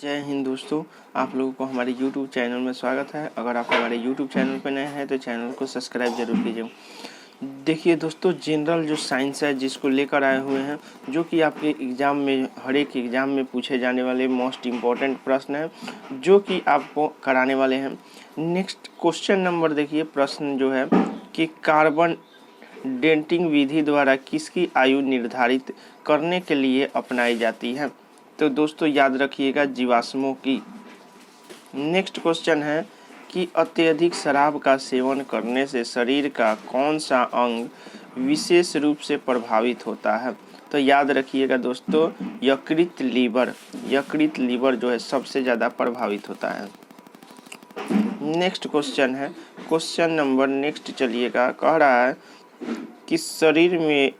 जय हिंद दोस्तों, आप लोगों को हमारे YouTube चैनल में स्वागत है। अगर आप हमारे YouTube चैनल पर नए हैं तो चैनल को सब्सक्राइब जरूर कीजिए। देखिए दोस्तों, जनरल जो साइंस है जिसको लेकर आए हुए हैं, जो कि आपके एग्ज़ाम में हर एक एग्ज़ाम में पूछे जाने वाले मोस्ट इम्पॉर्टेंट प्रश्न हैं जो कि आपको कराने वाले हैं। नेक्स्ट क्वेश्चन नंबर देखिए, प्रश्न जो है कि कार्बन डेटिंग विधि द्वारा किसकी आयु निर्धारित करने के लिए अपनाई जाती है? तो दोस्तों याद रखिएगा, जीवाश्मों की। नेक्स्ट क्वेश्चन है कि अत्यधिक शराब का सेवन करने से शरीर का कौन सा अंग विशेष रूप से प्रभावित होता है? तो याद रखिएगा दोस्तों, यकृत लीवर जो है सबसे ज़्यादा प्रभावित होता है। नेक्स्ट क्वेश्चन है, क्वेश्चन नंबर नेक्स्ट चलिएगा, कह रहा है कि शरीर में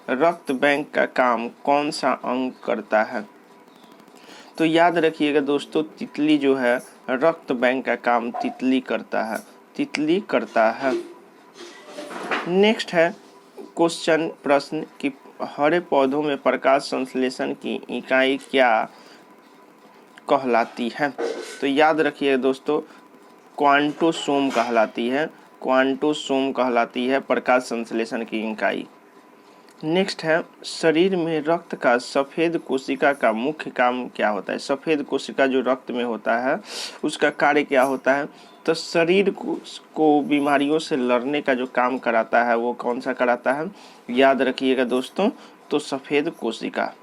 रक्त बैंक का काम कौन सा अंग करता है? तो याद रखिएगा दोस्तों, तितली जो है रक्त बैंक का काम तितली करता है। नेक्स्ट है क्वेश्चन प्रश्न कि हरे पौधों में प्रकाश संश्लेषण की इकाई क्या कहलाती है? तो याद रखिएगा दोस्तों, क्वांटोसोम कहलाती है प्रकाश संश्लेषण की इकाई। नेक्स्ट है, शरीर में रक्त का सफ़ेद कोशिका का मुख्य काम क्या होता है? सफ़ेद कोशिका जो रक्त में होता है उसका कार्य क्या होता है? तो शरीर को बीमारियों से लड़ने का जो काम कराता है वो कौन सा कराता है? याद रखिएगा दोस्तों, तो सफ़ेद कोशिका।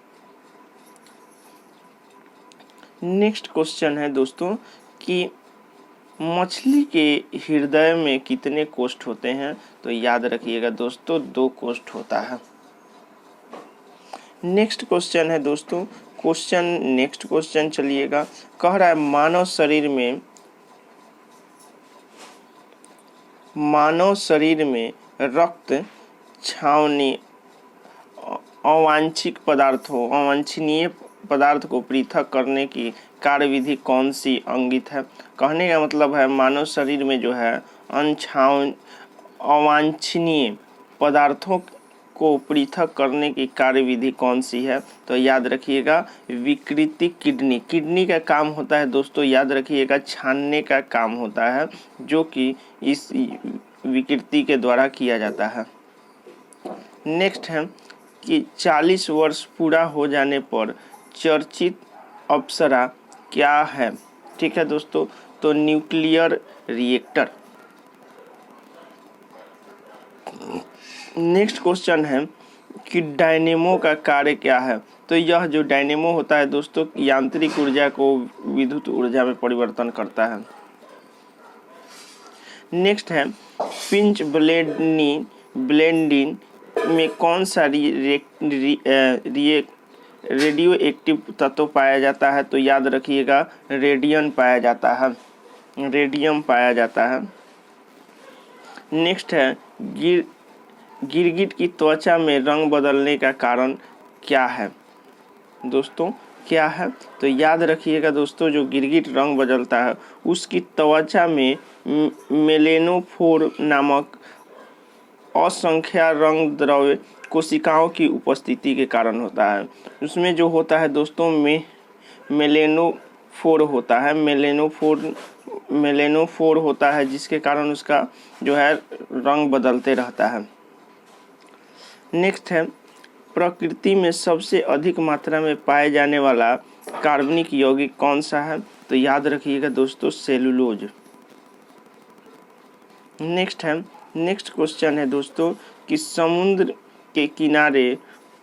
नेक्स्ट क्वेश्चन है दोस्तों कि मछली के हृदय में कितने कोष्ठ होते हैं? तो याद रखिएगा दोस्तों, 2 कोष्ठ होता है। नेक्स्ट क्वेश्चन है दोस्तों, नेक्स्ट क्वेश्चन चलिएगा, कह रहा है मानव शरीर में रक्त छावनी अवांछनीय पदार्थ को पृथक करने की कार्यविधि कौन सी अंगित है? कहने का मतलब है मानव शरीर में जो है अवांछनीय पदार्थों को पृथक करने की कार्यविधि कौन सी है? तो याद रखिएगा, विकृति किडनी का काम होता है दोस्तों। याद रखिएगा, छानने का काम होता है जो कि इस विकृति के द्वारा किया जाता है। नेक्स्ट है कि 40 वर्ष पूरा हो जाने पर चर्चित अप्सरा क्या है? ठीक है दोस्तों, तो न्यूक्लियर रिएक्टर। नेक्स्ट क्वेश्चन है कि डायनेमो का कार्य क्या है? तो यह जो डायनेमो होता है दोस्तों, यांत्रिक ऊर्जा को विद्युत ऊर्जा में परिवर्तन करता है। नेक्स्ट है, पिंच ब्लेंडिंग में कौन सा रेडियो एक्टिव तत्व पाया जाता है? तो याद रखिएगा, रेडियम पाया जाता है। नेक्स्ट है, गिरगिट की त्वचा में रंग बदलने का कारण क्या है? दोस्तों क्या है? तो याद रखिएगा दोस्तों, जो गिरगिट रंग बदलता है उसकी त्वचा में मेलेनोफोर नामक असंख्य रंग द्रव्य कोशिकाओं की उपस्थिति के कारण होता है। उसमें जो होता है दोस्तों मेलेनोफोर होता है जिसके कारण उसका जो है रंग बदलते रहता है। नेक्स्ट है, प्रकृति में सबसे अधिक मात्रा में पाए जाने वाला कार्बनिक यौगिक कौन सा है? तो याद रखिएगा दोस्तों, सेलुलोज। नेक्स्ट क्वेश्चन है दोस्तों कि समुद्र के किनारे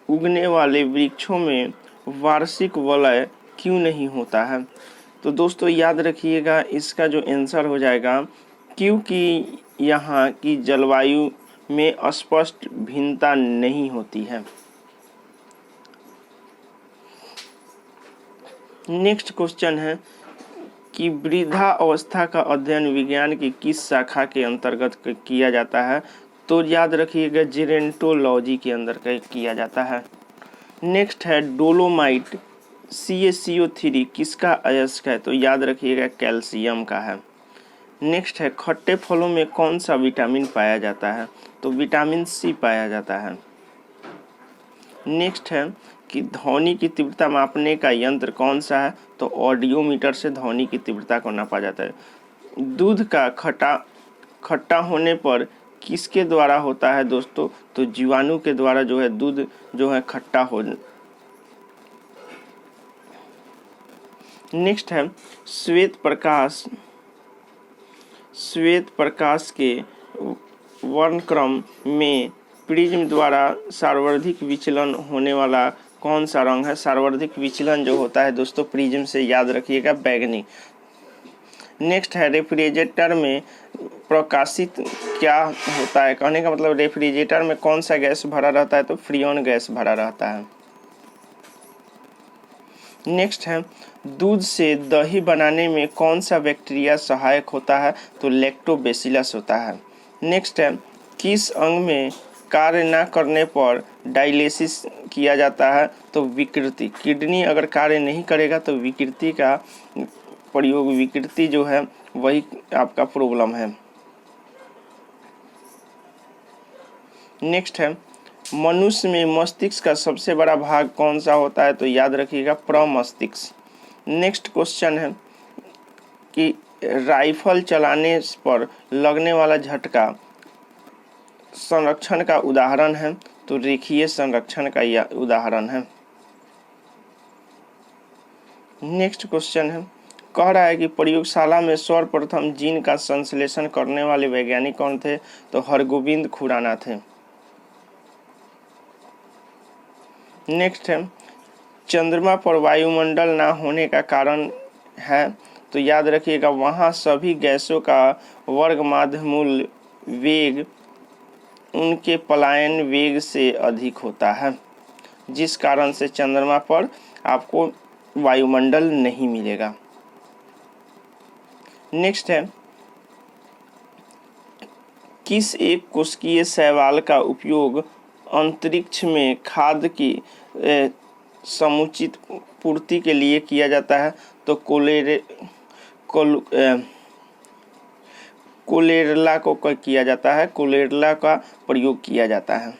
उगने वाले वृक्षों में वार्षिक वलय क्यों नहीं होता है? तो दोस्तों याद रखिएगा, इसका जो आंसर हो जाएगा, क्योंकि यहाँ की जलवायु में स्पष्ट भिन्नता नहीं होती है। नेक्स्ट क्वेश्चन है कि वृद्धा अवस्था का अध्ययन विज्ञान की किस शाखा के अंतर्गत किया जाता है? तो याद रखिएगा, जेरोंटोलॉजी के अंदर किया जाता है। नेक्स्ट है, डोलोमाइट CaCO3 किसका अयस्क है? तो याद रखिएगा, कैल्शियम का है। नेक्स्ट है, खट्टे फलों में कौन सा विटामिन पाया जाता है? तो विटामिन C पाया जाता है। नेक्स्ट है कि ध्वनि की तीव्रता मापने का यंत्र कौन सा है? तो ऑडियोमीटर से ध्वनि की तीव्रता को नापा जाता है। दूध का खट्टा होने पर किसके द्वारा होता है दोस्तों? तो जीवाणु के द्वारा जो है दूध जो है खट्टा हो। नेक्स्ट है श्वेत प्रकाश के वर्णक्रम में प्रिज्म द्वारा सर्वाधिक विचलन होने वाला कौन सा रंग है? सर्वाधिक विचलन जो होता है दोस्तों प्रिज्म से, याद रखिएगा, बैगनी। नेक्स्ट है रेफ्रिजरेटर में प्रकाशित क्या होता है? कहने का मतलब रेफ्रिजरेटर में कौन सा गैस भरा रहता है? तो फ्रीऑन गैस भरा रहता है। नेक्स्ट है दूध से दही बनाने में कौन सा बैक्टीरिया सहायक होता है? तो लैक्टोबैसिलस होता है। नेक्स्ट है किस अंग में कार्य न करने पर डायलिसिस किया जाता है? तो विकृति। किडनी अगर कार्य नहीं करेगा तो विकृति का प्रयोग, विकृति जो है वही आपका प्रॉब्लम है। नेक्स्ट है मनुष्य में मस्तिष्क का सबसे बड़ा भाग कौन सा होता है? तो याद रखिएगा प्रमस्तिष्क। नेक्स्ट क्वेश्चन है कि राइफल चलाने पर लगने वाला झटका संरक्षण का उदाहरण है? तो रेखीय संरक्षण का यह उदाहरण है। नेक्स्ट क्वेश्चन है, कह रहा है कि प्रयोगशाला में सर्वप्रथम जीन का संश्लेषण करने वाले वैज्ञानिक कौन थे? तो हरगोविंद खुराना थे। नेक्स्ट है चंद्रमा पर वायुमंडल ना होने का कारण है? तो याद रखिएगा वहाँ सभी गैसों का वर्गमाध्य वेग उनके पलायन वेग से अधिक होता है, जिस कारण से चंद्रमा पर आपको वायुमंडल नहीं मिलेगा। नेक्स्ट है किस एक कोशिकीय शैवाल का उपयोग अंतरिक्ष में खाद्य की समुचित पूर्ति के लिए किया जाता है? तो कोलेरला को किया जाता है, कोलेरला का प्रयोग किया जाता है।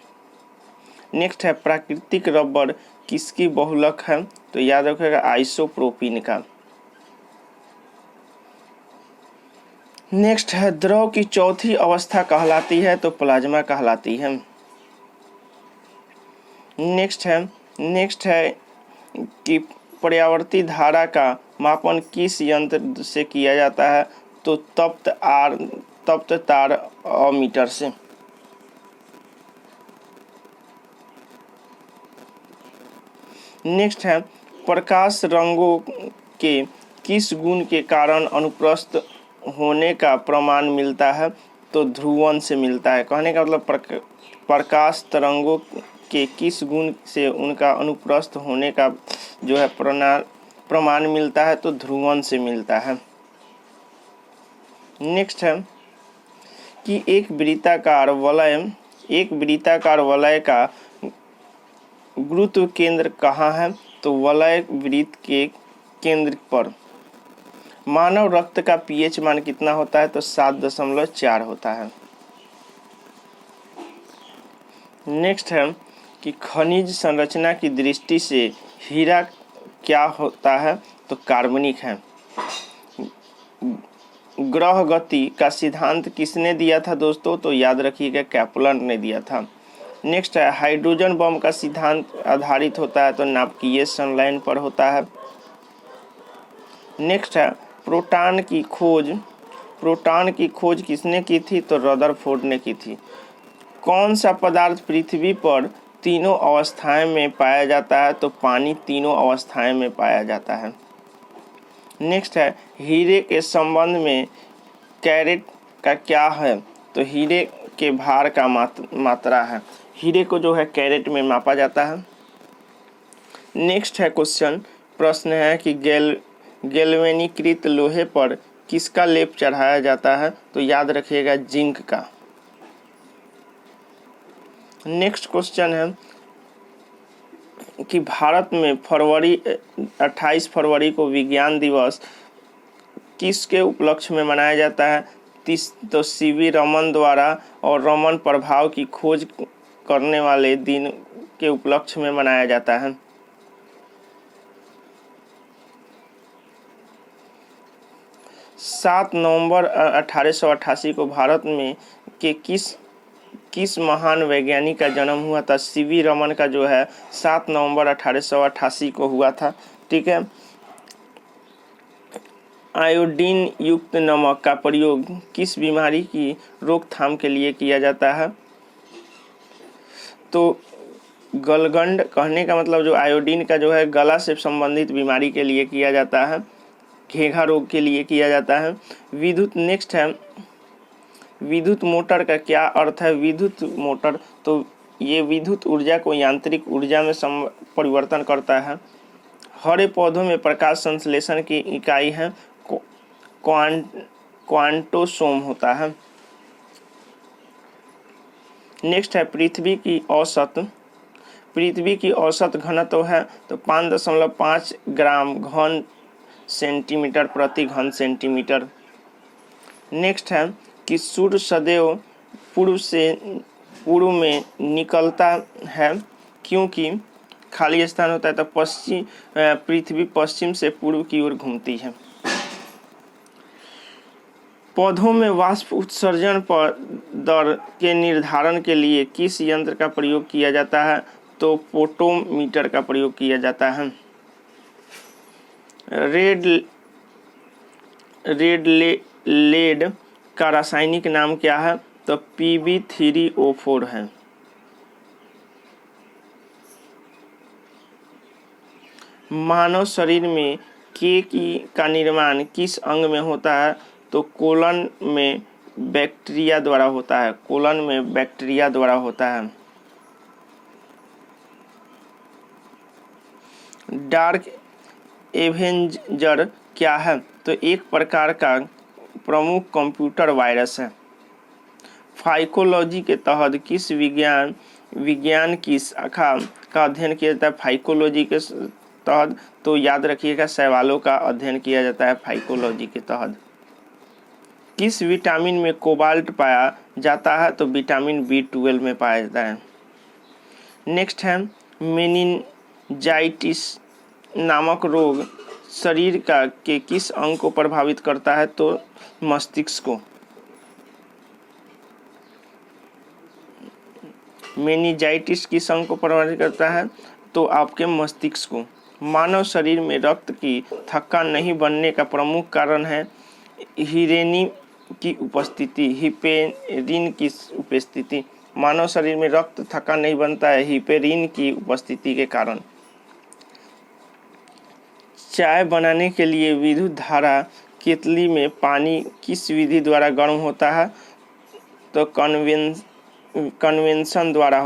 नेक्स्ट है प्राकृतिक रबर किसकी बहुलक है? तो याद रखिएगा आइसोप्रोपिन का। नेक्स्ट है द्रव की चौथी अवस्था कहलाती है? तो प्लाज्मा कहलाती है। नेक्स्ट है कि पर्यावर्ती धारा का मापन किस यंत्र से किया जाता है? तो तप्त तार अमीटर से। नेक्स्ट है प्रकाश रंगों के किस गुण के कारण अनुप्रस्थ होने का प्रमाण मिलता है? तो ध्रुवण से मिलता है। कहने का मतलब प्रकाश तरंगों के किस गुण से उनका अनुप्रस्थ होने का जो है प्रमाण मिलता है? तो ध्रुवण से मिलता है। नेक्स्ट है कि एक वृत्ताकार वलय का गुरुत्व केंद्र कहाँ है? तो वलय वृत्त के केंद्र पर। मानव रक्त का पीएच मान कितना होता है? तो 7.4 होता है। नेक्स्ट है कि खनिज संरचना की दृष्टि से हीरा क्या होता है? तो कार्बनिक है। ग्रह गति का सिद्धांत किसने दिया था दोस्तों? तो याद रखिएगा केपलर ने दिया था। नेक्स्ट है हाइड्रोजन बम का सिद्धांत आधारित होता है? तो नाभिकीय संलयन पर होता है। नेक्स्ट है प्रोटॉन की खोज किसने की थी? तो रदरफोर्ड ने की थी। कौन सा पदार्थ पृथ्वी पर तीनों अवस्थाएं में पाया जाता है? तो पानी तीनों अवस्थाएं में पाया जाता है। नेक्स्ट है हीरे के संबंध में कैरेट का क्या है? तो हीरे के भार का मात्रा है। हीरे को जो है कैरेट में मापा जाता है। नेक्स्ट है प्रश्न है कि गैल्वेनीकृत लोहे पर किसका लेप चढ़ाया जाता है? तो याद रखिएगा जिंक का। नेक्स्ट क्वेश्चन है कि भारत में 28 फरवरी को विज्ञान दिवस किसके उपलक्ष्य में मनाया जाता है? तो सीवी रमन द्वारा और रमन प्रभाव की खोज करने वाले दिन के उपलक्ष्य में मनाया जाता है। 7 नवंबर 1888 को भारत में के किस महान वैज्ञानिक का जन्म हुआ था? सीवी रमन का जो है 7 नवंबर 1888 को हुआ था। ठीक है। आयोडीन युक्त नमक का प्रयोग किस बीमारी की रोकथाम के लिए किया जाता है? तो गलगंड, कहने का मतलब जो आयोडीन का जो है गला से संबंधित बीमारी के लिए किया जाता है, घेघा रोग के लिए किया जाता है। विद्युत, नेक्स्ट है विद्युत मोटर का क्या अर्थ है? विद्युत मोटर, तो ये विद्युत ऊर्जा को यांत्रिक ऊर्जा में परिवर्तन करता है। हरे पौधों में प्रकाश संश्लेषण की इकाई है क्वांटोसोम होता है। नेक्स्ट है पृथ्वी की औसत घनत्व है तो 5.5 ग्राम घन सेंटीमीटर प्रति घन सेंटीमीटर। नेक्स्ट है कि सूर्य सदैव पूर्व में निकलता है क्योंकि खाली स्थान होता है तो पृथ्वी पश्चिम से पूर्व की ओर घूमती है। पौधों में वाष्प उत्सर्जन पर दर के निर्धारण के लिए किस यंत्र का प्रयोग किया जाता है? तो पोटोमीटर का प्रयोग किया जाता है। लेड का रासायनिक नाम क्या है? तो Pb3O4 है। मानव शरीर में का निर्माण किस अंग में होता है? तो कोलन में बैक्टीरिया द्वारा होता है। डार्क एवेंजर क्या है? तो एक प्रकार का प्रमुख कंप्यूटर वायरस है। फाइकोलॉजी के तहत किस विज्ञान की शाखा का अध्ययन किया जाता है? फाइकोलॉजी के तहत तो याद रखिएगा शैवालों का अध्ययन किया जाता है फाइकोलॉजी के तहत। किस विटामिन में कोबाल्ट पाया जाता है? तो विटामिन B12 में पाया जाता है। नेक्स्ट है मेनिंजाइटिस नामक रोग शरीर के किस अंग को प्रभावित करता है? तो मस्तिष्क को। मेनिंजाइटिस किस अंग को प्रभावित करता है? तो आपके मस्तिष्क को। मानव शरीर में रक्त की थक्का नहीं बनने का प्रमुख कारण है हिपेरिन की उपस्थिति। मानव शरीर में रक्त थक्का नहीं बनता है हिपेरिन की उपस्थिति के कारण। चाय बनाने के लिए विद्युत धारा केतली में पानी किस विधि द्वारा गर्म होता है? तो कन्वेंशन द्वारा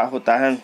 होता है।